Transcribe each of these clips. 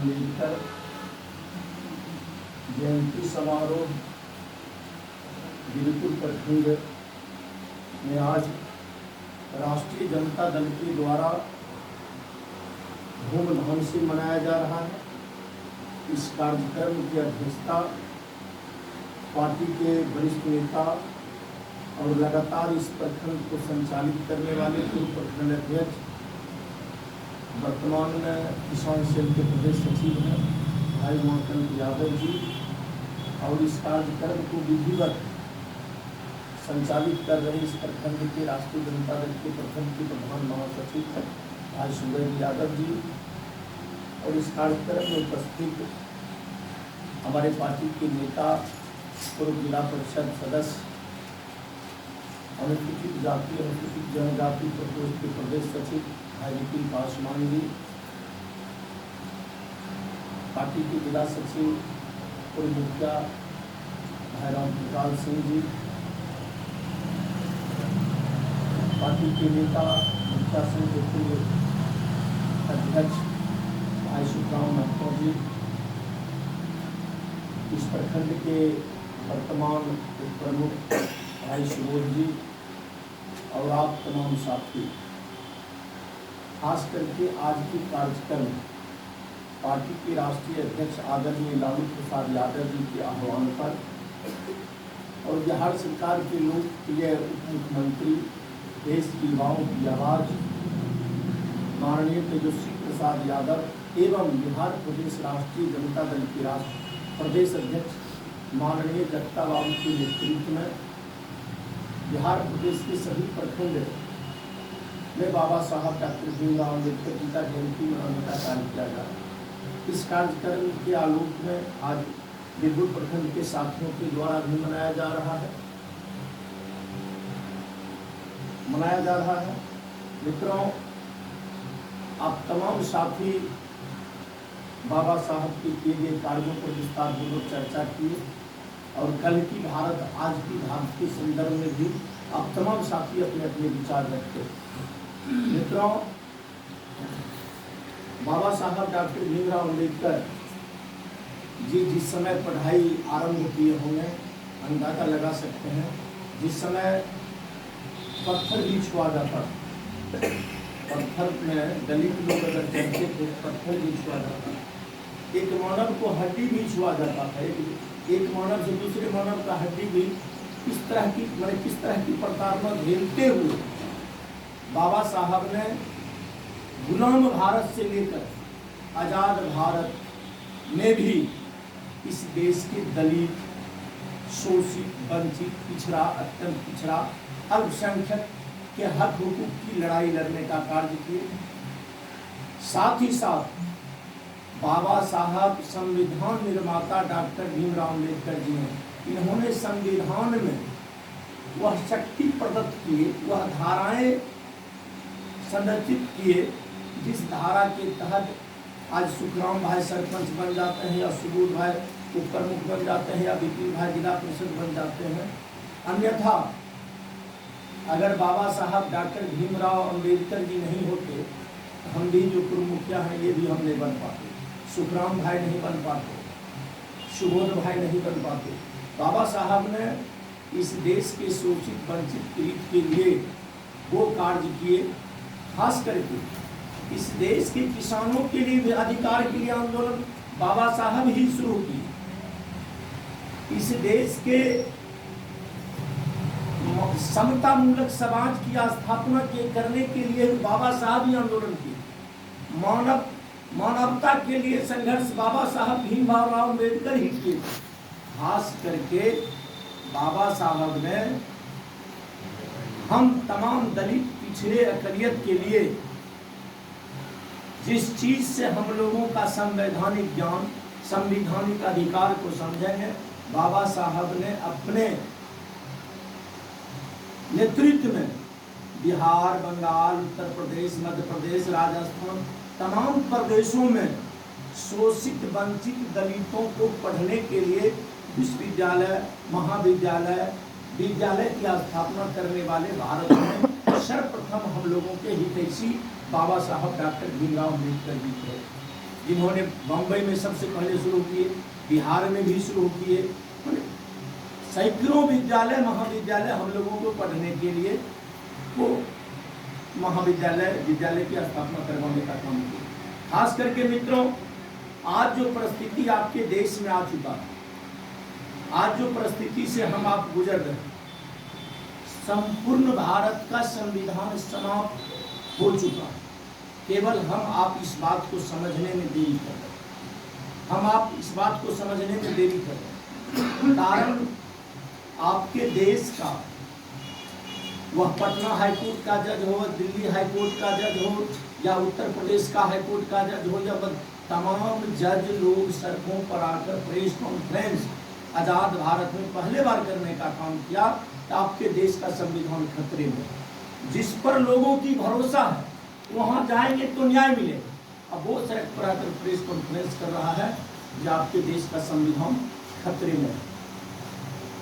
अम्बेडकर जयंती समारोह बिरपुर प्रखंड में आज राष्ट्रीय जनता दल के द्वारा धूमधाम से मनाया जा रहा है। इस कार्यक्रम की अध्यक्षता पार्टी के वरिष्ठ नेता और लगातार इस प्रखंड को संचालित करने वाले पूर्व प्रखंड अध्यक्ष, वर्तमान में किसान सेल के प्रदेश सचिव हैं भाई उमाकांत यादव जी, और इस कार्यक्रम को विधिवत संचालित कर रहे इस प्रखंड के राष्ट्रीय जनता दल के प्रखंड के प्रधान महासचिव हैं भाई सुबेद यादव जी, और इस कार्यक्रम में उपस्थित हमारे पार्टी के नेता, पूर्व जिला परिषद सदस्य, अनुसूचित जाति अनुसूचित जनजाति प्रकोष्ठ के प्रदेश सचिव भाई विपिन पासवान जी, पार्टी के जिला सचिव पूर्व मुखिया भाई रामप्रकाश सिंह जी, पार्टी के नेता मुखिया संघ के पूर्व अध्यक्ष भाई सुखराम महतो जी, इस प्रखंड के वर्तमान प्रमुख भाई सुबोध जी, और आप तमाम साथी, खास करके आज की कार्यक्रम पार्टी के राष्ट्रीय अध्यक्ष आदरणीय लालू प्रसाद यादव जी के आह्वान पर और बिहार सरकार के लोकप्रिय उप मुख्यमंत्री, देश की युवाओं की आवाज माननीय तेजस्वी प्रसाद यादव एवं बिहार प्रदेश राष्ट्रीय जनता दल के राष्ट्र प्रदेश अध्यक्ष माननीय जगता बाबू के नेतृत्व में बिहार प्रदेश के सभी प्रखंड में बाबा साहब डॉक्टर भीमराव अम्बेडकर जी का जयंती मनाने का कार्य किया जा रहा है। इस कार्यक्रम के आलोक में आज बिरपुर प्रखंड के साथियों के द्वारा भी मनाया जा रहा है। मित्रों, आप तमाम साथी बाबा साहब के किए गए कार्यों पर विस्तार पूर्वक चर्चा किए, और कल की भारत, आज की भारत के संदर्भ में भी आप तमाम साथी अपने अपने विचार रखते। मित्रों, बाबा साहब डॉक्टर भीमराव अम्बेडकर जी जिस समय पढ़ाई आरंभ किए होंगे, अंदाजा लगा सकते हैं, जिस समय पत्थर भी छुआ जाता, पत्थर में दलित लोग अगर चलते थे, पत्थर भी छुआ जाता, एक मानव को हड्डी भी छुआ जाता था, एक मानव से दूसरे मानव का हड्डी भी किस तरह की प्रताड़ना झेलते हुए बाबा साहब ने गुलाम भारत से लेकर आजाद भारत में भी इस देश के दलित, शोषित, वंचित, पिछड़ा, अत्यंत पिछड़ा, अल्पसंख्यक के हक हुकूक की लड़ाई लड़ने का कार्य किए। साथ ही साथ बाबा साहब संविधान निर्माता डॉक्टर भीमराव अम्बेडकर जी ने, इन्होंने संविधान में वह शक्ति प्रदत्त किए, वह धाराएं संरचित किए जिस धारा के तहत आज सुखराम भाई सरपंच बन जाते हैं, या सुबोध भाई उप प्रमुख बन जाते हैं, या विपिन भाई जिला परिषद बन जाते हैं। अन्यथा अगर बाबा साहब डॉक्टर भीमराव अम्बेडकर जी नहीं होते, हम भी जो पूर्व मुखिया हैं ये भी हम नहीं बन पाते, सुखराम भाई नहीं बन पाते, सुबोध भाई नहीं बन पाते। बाबा साहब ने इस देश के शोषित वंचित पीड़ित के लिए वो कार्य किए, खास करके इस देश के किसानों के लिए भी अधिकार के लिए आंदोलन बाबा साहब ही शुरू किए। इस देश के समता मूलक समाज की स्थापना करने के लिए बाबा साहब ही आंदोलन किए। मानवता के लिए संघर्ष बाबा साहब भीमराव अम्बेडकर ही किए। खास करके बाबा साहब ने हम तमाम दलित, पिछड़े, अकलियत के लिए जिस चीज से हम लोगों का संवैधानिक ज्ञान, संवैधानिक अधिकार को समझेंगे, बाबा साहब ने अपने नेतृत्व में बिहार, बंगाल, उत्तर प्रदेश, मध्य प्रदेश, राजस्थान, तमाम प्रदेशों में शोषित वंचित दलितों को पढ़ने के लिए विश्वविद्यालय, महाविद्यालय, विद्यालय की स्थापना करने वाले भारत में सर्वप्रथम हम लोगों के हितैषी बाबा साहब डॉक्टर भीमराव अम्बेडकर जी थे। जिन्होंने बम्बई में सबसे पहले शुरू किए, बिहार में भी शुरू किए, सैकड़ों विद्यालय महाविद्यालय हम लोगों को पढ़ने के लिए वो विद्यालय की स्थापना करवाने का काम किया। खास करके मित्रों, आज जो परिस्थिति आपके देश में आ चुका है, आज जो परिस्थिति से हम आप गुजर रहे हैं, संपूर्ण भारत का संविधान समाप्त हो चुका है। केवल हम आप इस बात को समझने में देरी कर रहे हैं, हम आप इस बात को समझने में देरी कर रहे हैं। कारण आपके देश का, वह पटना हाईकोर्ट का जज हो, दिल्ली हाईकोर्ट का जज हो, या उत्तर प्रदेश का हाईकोर्ट का जज हो, या तमाम जज लोग सड़कों पर आकर प्रेस कॉन्फ्रेंस आज़ाद भारत में पहले बार करने का काम किया। तो आपके देश का संविधान खतरे में, जिस पर लोगों की भरोसा है वहाँ जाएंगे तो न्याय मिलेगा। अब वो सड़क पर आकर प्रेस कॉन्फ्रेंस कर रहा है कि आपके देश का संविधान खतरे में है,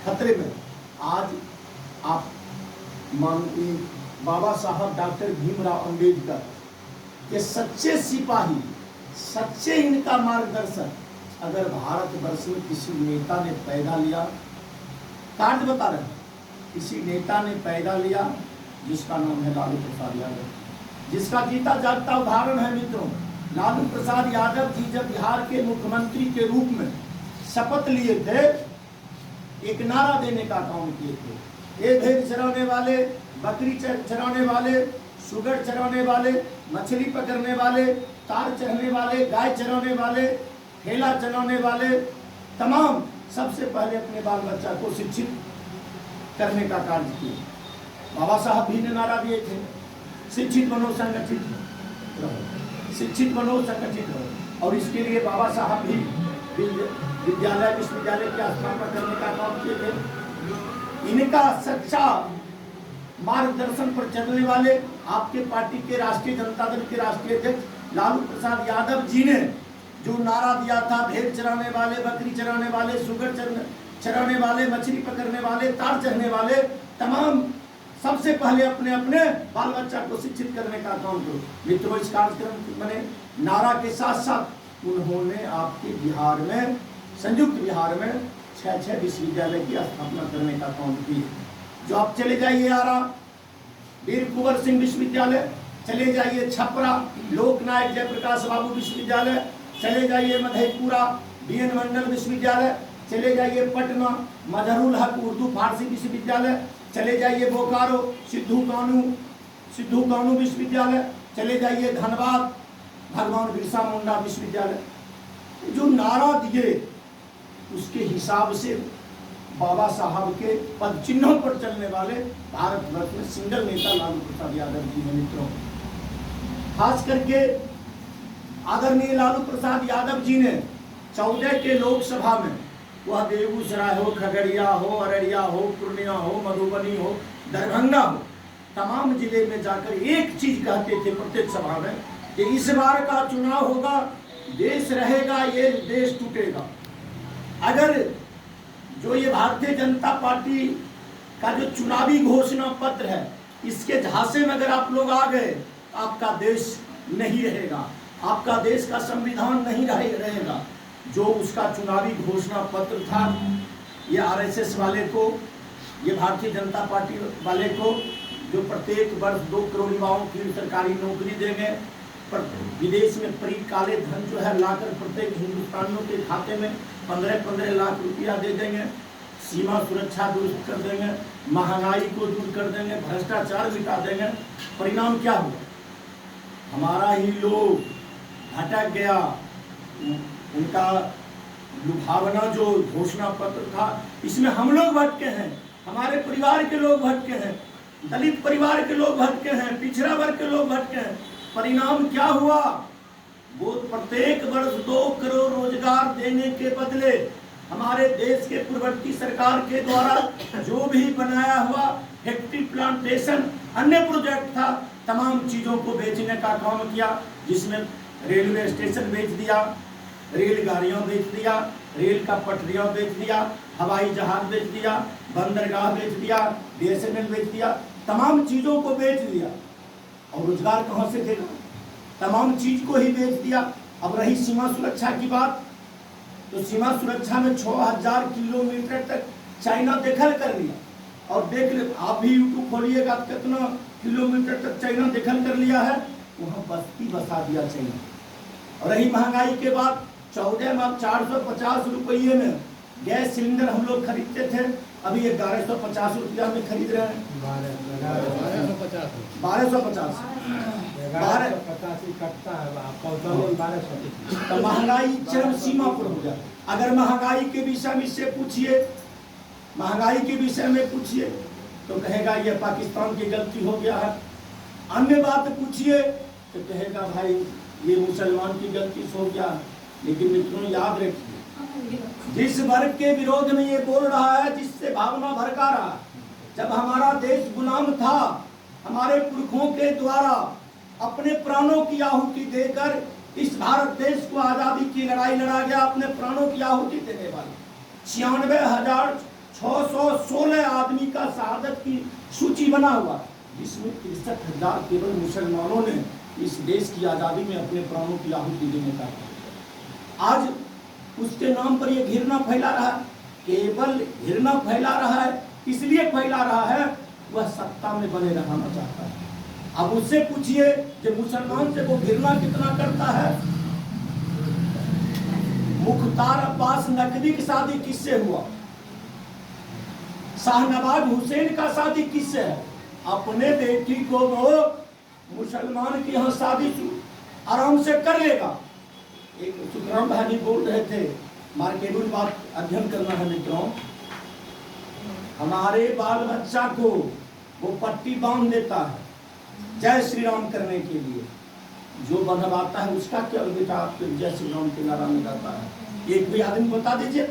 खतरे में। आज आप माननीय बाबा साहब डॉक्टर भीमराव अंबेडकर के सच्चे सिपाही, सच्चे इनका मार्गदर्शक अगर भारतवर्ष में किसी नेता ने पैदा लिया, कार्ड बता रहे हैं, किसी नेता ने पैदा लिया जिसका नाम है लालू प्रसाद यादव, जिसका जीता जागता उदाहरण है मित्रों। लालू प्रसाद यादव जी जब बिहार के मुख्यमंत्री के रूप में शपथ लिए थे, एक नारा देने का काम किए थे, ये भेड़ चराने वाले, बकरी चराने वाले, सुगर चराने वाले, मछली पकड़ने वाले, तार चढ़ने वाले, गाय चराने वाले, ठेला चलाने वाले, तमाम सबसे पहले अपने बाल बच्चा को शिक्षित करने का कार्य किया। बाबा साहब भी ने नारा दिए थे, शिक्षित बनो संगठित रहो, शिक्षित बनो संगठित रहो। और इसके लिए बाबा साहब भी विद्यालय विश्वविद्यालय की स्थापना करने का काम किए थे। इनका सच्चा मार्गदर्शन पर चलने वाले आपके पार्टी के राष्ट्रीय जनता दल के राष्ट्रीय अध्यक्ष लालू प्रसाद यादव जी ने जो नारा दिया था, भेड़ चराने वाले, बकरी चराने वाले, सुगर चराने वाले, मछली पकड़ने वाले, तार चढ़ने वाले, तमाम सबसे पहले अपने अपने बाल बच्चा को शिक्षित करने का काम करो। मित्रों, इस कार्यक्रम में नारा के साथ साथ उन्होंने आपके बिहार में, संयुक्त बिहार में 6 विश्वविद्यालय की स्थापना करने का काम किया। जो आप चले जाइए आरा, वीर कुंवर सिंह विश्वविद्यालय, चले जाइए छपरा लोकनायक जयप्रकाश बाबू विश्वविद्यालय, चले जाइए मधेपुरा BN मंडल विश्वविद्यालय, चले जाइए पटना मजहरुल हक उर्दू फारसी विश्वविद्यालय, चले जाइए बोकारो सिद्धू कानू विश्वविद्यालय, चले जाइए धनबाद भगवान बिरसा मुंडा विश्वविद्यालय। जो नारा दिए उसके हिसाब से बाबा साहब के पद चिन्हों पर चलने वाले भारतवर्ष में सिंगल नेता लालू प्रसाद यादव जी हैं। मित्रों, खास करके आदरणीय लालू प्रसाद यादव जी ने 14 के लोकसभा में, वह बेगूसराय हो, खगड़िया हो, अररिया हो, पूर्णिया हो, मधुबनी हो, दरभंगा हो, तमाम जिले में जाकर एक चीज कहते थे प्रत्येक सभा में कि इस बार का चुनाव होगा, देश रहेगा, ये देश टूटेगा। अगर जो ये भारतीय जनता पार्टी का जो चुनावी घोषणा पत्र है, इसके झांसे में अगर आप लोग आ गए, आपका देश नहीं रहेगा, आपका देश का संविधान नहीं रहेगा। जो उसका चुनावी घोषणा पत्र था, ये RSS वाले को, ये भारतीय जनता पार्टी वाले को, जो प्रत्येक वर्ष 2 करोड़ युवाओं की सरकारी नौकरी देंगे, पर विदेश में परी काले धन जो है लाकर प्रत्येक हिंदुस्तानियों के खाते में 15-15 लाख रुपया दे देंगे, सीमा सुरक्षा दुरुस्त कर देंगे, महंगाई को दूर कर देंगे, भ्रष्टाचार मिटा देंगे। परिणाम क्या हुआ? हमारा ही लोग भटक गया। उनका लुभावना जो घोषणा पत्र था, इसमें हम लोग भटके हैं, हमारे परिवार के लोग भटके हैं, दलित परिवार के लोग भटके हैं, पिछड़ा वर्ग के लोग भटके हैं। परिणाम क्या हुआ? वो प्रत्येक वर्ष 2 करोड़ रोजगार देने के बदले हमारे देश के पूर्ववर्ती सरकार के द्वारा जो भी बनाया हुआ फैक्ट्री, प्लांटेशन, अन्य प्रोजेक्ट था, तमाम चीजों को बेचने का काम किया, जिसमें रेलवे स्टेशन बेच दिया, रेलगाड़ियां बेच दिया, रेल का पटरियां बेच दिया, हवाई जहाज बेच दिया, बंदरगाह बेच दिया, BSNL बेच दिया, तमाम चीजों को बेच दिया। और रोजगार कहाँ से देगा? तमाम चीज को ही बेच दिया। अब रही सीमा सुरक्षा की बात, तो सीमा सुरक्षा में 6000 किलोमीटर तक चाइना दखल कर लिया। और देख ले, आप भी यूट्यूब खोलिएगा कितना किलोमीटर तक चाइना दखल कर लिया है, वहाँ बस्ती बसा दिया चाइना। और रही महंगाई के बाद, 14 में 450 रुपये में गैस सिलेंडर हम लोग खरीदते थे, अभी 1150 रुपया में खरीद रहे हैं। 1250 तो महंगाई चरम सीमा पर हो गया। अगर महंगाई के विषय में इससे पूछिए, महंगाई के विषय में पूछिए तो कहेगा ये पाकिस्तान की गलती हो गया है। अन्य बात पूछिए तो कहेगा भाई ये मुसलमान की गलती हो गया। लेकिन मित्रों याद रखिए, जिस वर्ग के विरोध में ये बोल रहा है, जिससे भावना भड़का रहा है, जब हमारा देश गुलाम था, हमारे पुरखों के द्वारा अपने प्राणों की आहुति देकर इस भारत देश को आजादी की लड़ाई लड़ा गया। अपने प्राणों की आहुति देने वाले 96,616 आदमी का शहादत की सूची बना हुआ, जिसमें 63,000 केवल मुसलमानों ने इस देश की आजादी में अपने प्राणों की आहुति देने का। आज उसके नाम पर ये घृणा फैला रहा है, केवल घृणा फैला रहा है, इसलिए फैला रहा है वह सत्ता में बने रहना चाहता है। अब उससे पूछिए कि मुसलमान से वो घृणा कितना करता है। मुख्तार अब्बास नकवी की शादी किससे हुआ? शाहनवाज हुसैन का शादी किससे है? अपने बेटी को वो मुसलमान की यहाँ शादी आराम से कर लेगा। एक सुखराम भाई बोल रहे थे, मार्केबुल बात अध्ययन करना है मित्रों, हमारे बाल बच्चा को वो पट्टी बांध देता है जय श्री राम करने के लिए, जो बंधवाता है उसका क्या बेटा आपके जय श्री राम के नारा में जाता है? एक भी आदमी बता दीजिए।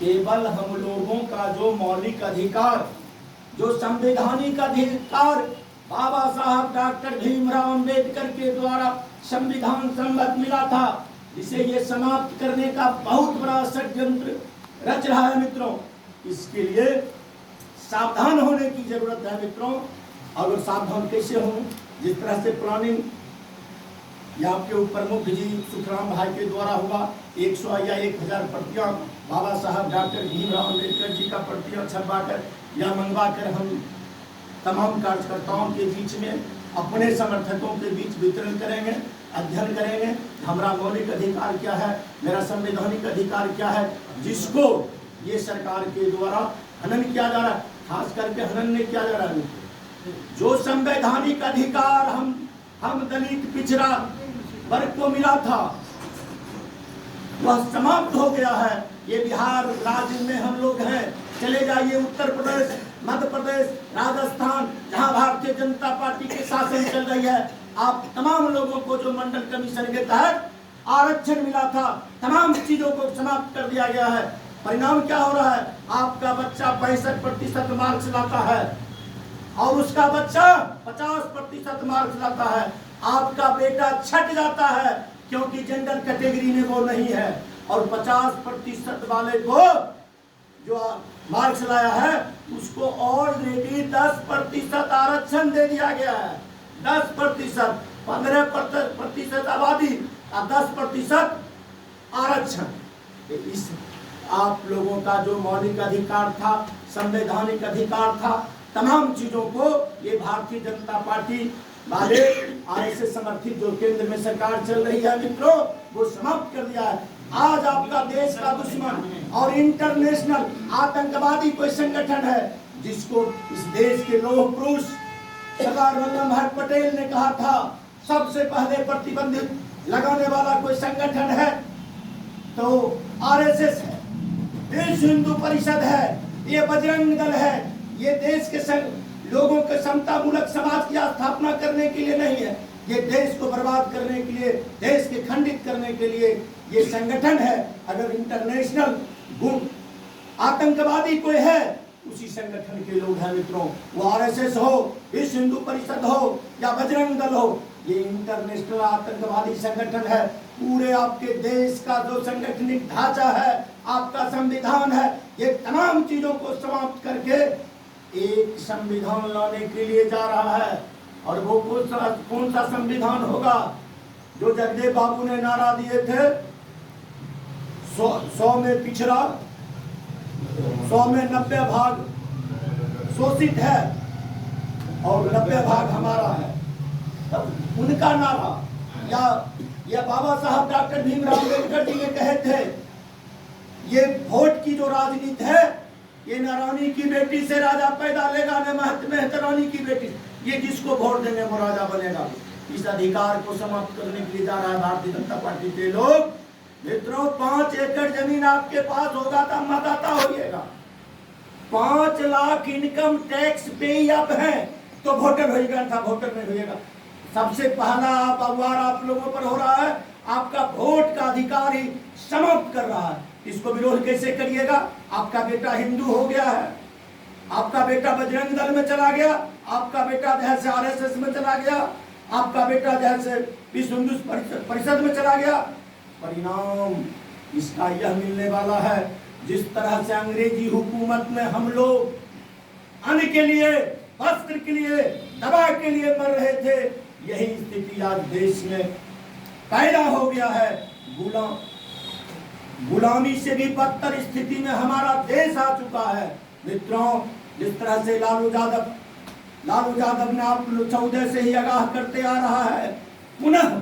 केवल हम लोगों का जो मौलिक अधिकार, जो संवैधानिक अधिकार बाबा साहब डॉक्टर भीमराव अंबेडकर के द्वारा संविधान सम्मत मिला था, जिसे ये समाप्त करने का बहुत बड़ा षड्यंत्र रच रहा है मित्रों। इसके लिए सावधान होने की जरूरत है मित्रों। और सावधान कैसे हों? जिस तरह से प्लानिंग या आपके प्रमुख जी सुखराम भाई के द्वारा होगा, 100 या 1000 प्रतियां बाबा साहब डॉक्टर भीमराव अम्बेडकर जी का प्रतियां छपवा कर या मंगवा कर हम तमाम कार्यकर्ताओं के बीच में, अपने समर्थकों के बीच वितरण करेंगे, अध्ययन करेंगे। हमारा मौलिक अधिकार क्या है, मेरा संवैधानिक अधिकार क्या है, जिसको ये सरकार के द्वारा हनन किया जा रहा है। खास करके हनन नहीं किया जा रहा है। जो संवैधानिक अधिकार हम दलित पिछड़ा वर्ग को मिला था वह समाप्त हो गया है। ये बिहार राज्य में हम लोग हैं, चले जाइए उत्तर प्रदेश, मध्य प्रदेश, राजस्थान, जहां भारतीय जनता पार्टी के शासन चल रही है, आप तमाम लोगों को जो मंडल कमीशन के तहत आरक्षण मिला था, तमाम चीजों को समाप्त कर दिया गया है। परिणाम क्या हो रहा है? आपका बच्चा 65% मार्क्स लाता है और उसका बच्चा 50% मार्क्स लाता है। आपका बेटा छट जाता है क्योंकि जेंडर कैटेगरी में वो नहीं है, और 50% वाले को जो मार्क्स लाया है उसको ऑलरेडी 10% आरक्षण दे दिया गया है। 10%, 15% आबादी और 10% आरक्षण। इस आप लोगों का जो मौलिक अधिकार था, संवैधानिक अधिकार था, तमाम चीजों को ये भारतीय जनता पार्टी वाले आरएसएस समर्थित जो केंद्र में सरकार चल रही है मित्रों, वो समाप्त कर दिया है। आज आपका देश का दुश्मन और इंटरनेशनल आतंकवादी कोई संगठन है जिसको इस देश के लौह पुरुष सरदार वल्लभ भाई पटेल ने कहा था सबसे पहले प्रतिबंधित लगाने वाला कोई संगठन है तो आरएसएस है, विश्व हिंदू परिषद है, ये बजरंग दल है। ये देश के लोगों के समता मूलक समाज की स्थापना करने के लिए नहीं है, ये देश को बर्बाद करने के लिए, देश के खंडित करने के लिए ये संगठन है। अगर इंटरनेशनल गुण आतंकवादी कोई है उसी संगठन के लोग हैं मित्रों, वो आरएसएस हो, विश्व हिंदू परिषद हो या बजरंग दल हो, ये इंटरनेशनल आतंकवादी संगठन है। पूरे आपके देश का जो संगठनिक ढांचा है, आपका संविधान है, ये तमाम चीजों को समाप्त करके एक संविधान लाने के लिए जा रहा है। और वो कौन सा संविधान होगा? जो जगदेव बाबू ने नारा दिए थे, 100 में पिछड़ा, 100 में 90 भाग शोषित है और 90 भाग हमारा है, तब उनका नारा, या ये बाबा साहब डॉक्टर भीमराव अम्बेडकर जी ने कहे थे, ये वोट की जो राजनीति है, ये न रानी की बेटी से राजा पैदा लेगा, न मेहतरानी की बेटी, ये जिसको वोट देंगे वो राजा बनेगा। इस अधिकार को समाप्त करने के लिए जा रहा है भारतीय जनता पार्टी के लोग। मित्रों, 5 एकड़ जमीन आपके पास होगा तो मतदाता होइएगा। 5 लाख इनकम टैक्स पे अब है तो वोटर होइएगा, था वोटर नहीं होइएगा। सबसे पहला वार आप लोगों पर हो रहा है, आपका वोट का अधिकार ही समाप्त कर रहा है। इसको विरोध कैसे करिएगा? आपका बेटा हिंदू हो गया है, आपका बेटा बजरंग दल में चला गया, आपका बेटा जैसे आरएसएस में चला गया, आपका बेटा जैसे विश्व हिंदू परिषद में चला गया। परिणाम इसका यह मिलने वाला है, जिस तरह से अंग्रेजी हुकूमत में हम लोग अन्न के लिए, वस्त्र के लिए, दवा के लिए मर रहे थे, यही स्थिति आज देश में पैदा हो गया है। गुलामी से भी बदतर स्थिति में हमारा देश आ चुका है। मित्रों, जिस तरह से लालू यादव ने आप 14 से ही आगाह करते आ रहा है, पुनः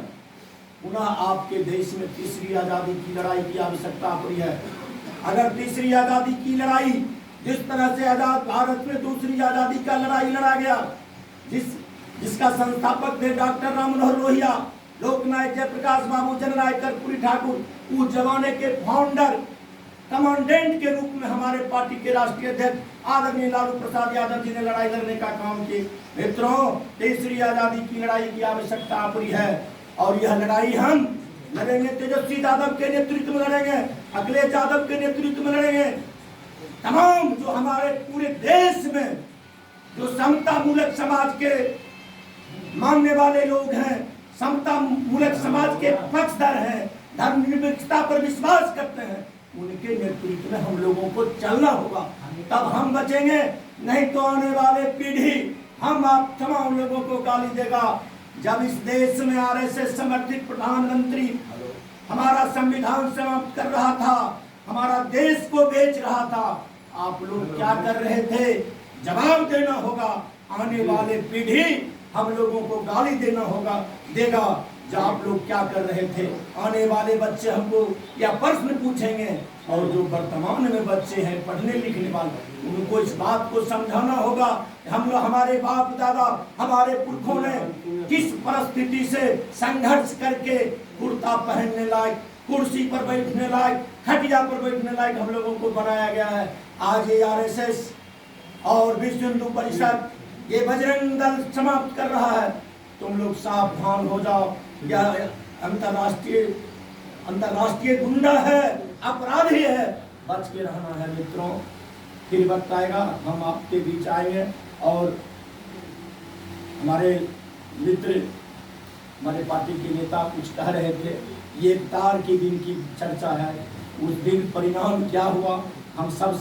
आपके देश में तीसरी आजादी की लड़ाई की आवश्यकता पड़ी है। अगर तीसरी आजादी की लड़ाई, जिस तरह से आजाद भारत में दूसरी आजादी का लड़ाई लड़ा गया, जिसका संस्थापक थे डॉक्टर राम मनोहर लोहिया, लोकनायक जयप्रकाश बाबू, जननायक कर्पूरी ठाकुर, उस जमाने के फाउंडर कमांडेंट के रूप में हमारे पार्टी के राष्ट्रीय अध्यक्ष आदरणीय लालू प्रसाद यादव जी ने लड़ाई लड़ने का काम किया। मित्रों, तीसरी आजादी की लड़ाई की आवश्यकता पड़ी है और यह लड़ाई हम लड़ेंगे। तेजस्वी यादव के नेतृत्व में लड़ेंगे, अखिलेश यादव के नेतृत्व में लड़ेंगे। तमाम जो हमारे पूरे देश में जो समता मूलक समाज के मानने वाले लोग हैं, समता मूलक समाज के पक्षधर हैं, धर्मनिरपेक्षता पर विश्वास करते हैं, उनके नेतृत्व में हम लोगों को चलना होगा, तब हम बचेंगे। नहीं तो आने वाले पीढ़ी हम आप तमाम लोगों को गाली देगा। जब इस देश में आरएसएस समर्थित प्रधानमंत्री हमारा संविधान समाप्त कर रहा था, हमारा देश को बेच रहा था, आप लोग क्या कर रहे थे? जवाब देना होगा। आने वाले पीढ़ी हम लोगों को गाली देगा जब आप लोग क्या कर रहे थे। आने वाले बच्चे हमको या प्रश्न पूछेंगे, और जो वर्तमान में बच्चे हैं पढ़ने लिखने वाले, उनको इस बात को समझाना होगा हम लोग, हमारे बाप दादा, हमारे पुरखों ने किस परिस्थिति से संघर्ष करके कुर्ता पहनने लायक, कुर्सी पर बैठने लायक, खटिया पर बैठने लायक हम लोगों को बनाया गया है। आज ये आरएसएस और विश्व हिंदू परिषद, ये बजरंग दल समाप्त कर रहा है। तुम लोग सावधान हो जाओ। यह अंतरराष्ट्रीय गुंडा है, अपराधी है, बच के रहना है। मित्रों, फिर वक्त आएगा हम आपके बीच आएंगे और हमारे मित्र, हमारे पार्टी के नेता कुछ कह रहे थे, ये तार के दिन की चर्चा है। उस दिन परिणाम क्या हुआ हम सबसे